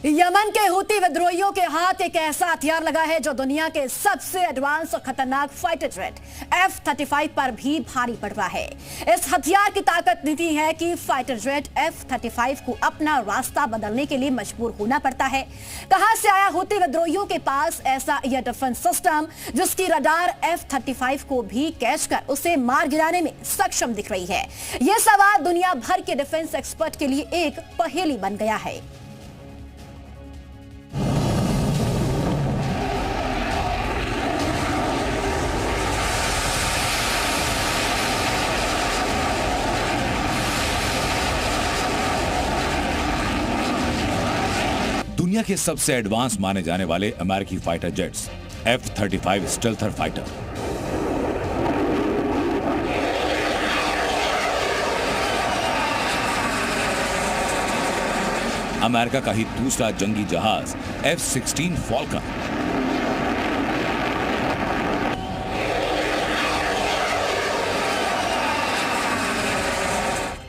Yemen के Houthi विद्रोहियों के हाथ एक ऐसा हथियार लगा है जो दुनिया के सबसे एडवांस और खतरनाक फाइटर जेट F-35 पर भी भारी पड़ रहा है। इस हथियार की ताकत इतनी है कि फाइटर जेट F-35 को अपना रास्ता बदलने के लिए मजबूर होना पड़ता है। कहां से आया हूती विद्रोहियों के पास ऐसा एयर डिफेंस सिस्टम जिसकी रडार F-35 को भी कैच कर उसे मार गिराने में सक्षम दिख रही है? यह सवाल दुनिया भर के डिफेंस एक्सपर्ट के लिए एक पहेली बन गया है। दुनिया के सबसे एडवांस माने जाने वाले अमेरिकी fighter jets F-35 stealth fighter. America का ही दूसरा जंगी जहाज F-16 फॉल्कन।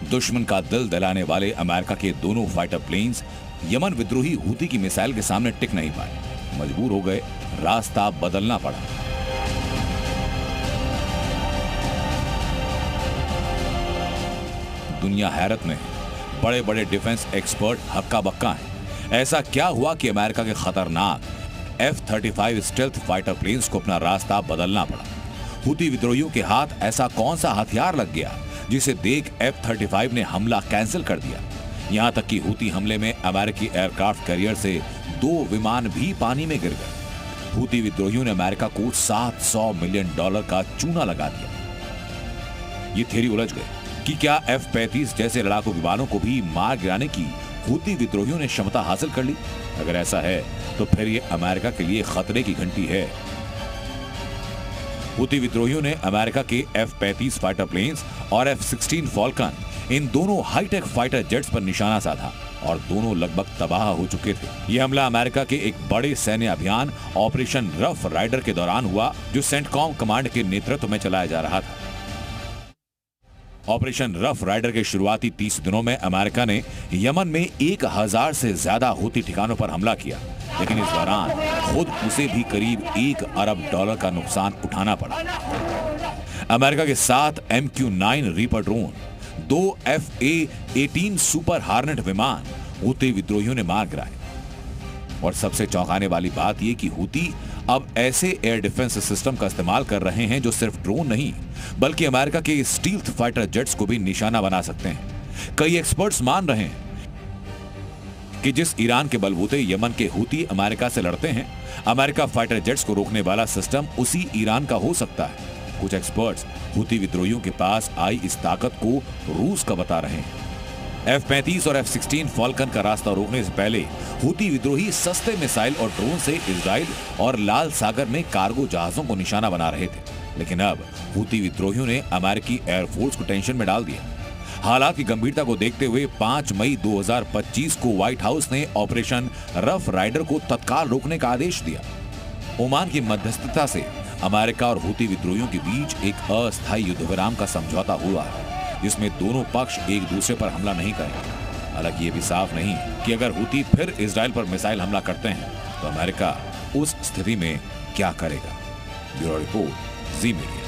दुश्मन का दिल दहलाने वाले अमेरिका के दोनों फाइटर प्लेन्स यमन विद्रोही हूती की मिसाइल के सामने टिक नहीं पाए, मजबूर हो गए, रास्ता बदलना पड़ा। दुनिया हैरत में है, बड़े बड़े डिफेंस एक्सपर्ट हक्का बक्का हैं। ऐसा क्या हुआ कि अमेरिका के खतरनाक F-35 स्टेल्थ फाइटर प्लेन्स को अपना रास्ता बदलना पड़ा? हूती विद्रोहियों के हाथ ऐसा कौन सा हथियार लग गया जिसे देख F-35 ने हमला कैंसिल कर दिया? यहां तक कि हूती हमले में अमेरिकी एयरक्राफ्ट कैरियर से 2 विमान भी पानी में गिर गए। हूती विद्रोहियों ने अमेरिका को $700 मिलियन का चूना लगा दिया। ये थ्योरी उलझ गई कि क्या F-35 जैसे लड़ाकू विमानों को भी मार गिराने की हूती विद्रोहियों ने क्षमता हासिल कर ली? अगर ऐसा है तो फिर ये अमेरिका के लिए खतरे की घंटी है। हूती विद्रोहियों ने अमेरिका के F-35 फाइटर प्लेन्स और F-16 फॉल्कन, इन दोनों हाईटेक फाइटर जेट्स पर निशाना साधा और दोनों लगभग तबाह हो चुके थे। यह हमला अमेरिका के एक बड़े सैन्य अभियान ऑपरेशन रफ राइडर के दौरान हुआ, जो सेंटकॉम कमांड के नेतृत्व में चलाया जा रहा था। ऑपरेशन रफ राइडर के शुरुआती 30 दिनों में अमेरिका ने यमन में 1000 से ज्यादा हूती ठिकानों पर हमला किया, लेकिन इस दौरान खुद उसे भी करीब $1 अरब का नुकसान उठाना पड़ा। अमेरिका के 7 MQ-9 reaper drone, 2 FA-18 super हार्नेट विमान हूती विद्रोहियों ने मार गिराए। और सबसे चौंकाने वाली बात यह कि हूती अब ऐसे एयर डिफेंस सिस्टम का इस्तेमाल कर रहे हैं जो सिर्फ ड्रोन नहीं बल्कि अमेरिका के स्टील्थ फाइटर जेट्स को भी निशाना बना सकते हैं। कई एक्सपर्ट्स मान रहे हैं कि जिस ईरान के बलबूते यमन के हूती अमेरिका से लड़ते हैं, अमेरिका फाइटर जेट्स को रोकने वाला सिस्टम उसी ईरान का हो सकता है। कुछ एक्सपर्ट्स हूती विद्रोहियों के पास आई इस ताकत को रूस का बता रहे हैं। F-35 और F-16 फॉल्कन का रास्ता रोकने से पहले हूती विद्रोही सस्ते मिसाइल और ड्रोन से इजराइल और लाल सागर में कार्गो जहाजों को निशाना बना रहे थे, लेकिन अब हूती विद्रोहियों ने अमेरिकी एयरफोर्स को टेंशन में डाल दिया। हालात की गंभीरता को देखते हुए 5 मई 2025 को व्हाइट हाउस ने ऑपरेशन रफ राइडर को तत्काल रोकने का आदेश दिया। ओमान की मध्यस्थता से अमेरिका और हूती विद्रोहियों के बीच एक अस्थायी युद्ध विराम का समझौता हुआ है, जिसमें दोनों पक्ष एक दूसरे पर हमला नहीं करेंगे। हालांकि ये भी साफ नहीं कि अगर हूती फिर इजराइल पर मिसाइल हमला करते हैं तो अमेरिका उस स्थिति में क्या करेगा। ब्यूरो रिपोर्ट, जी मीडिया।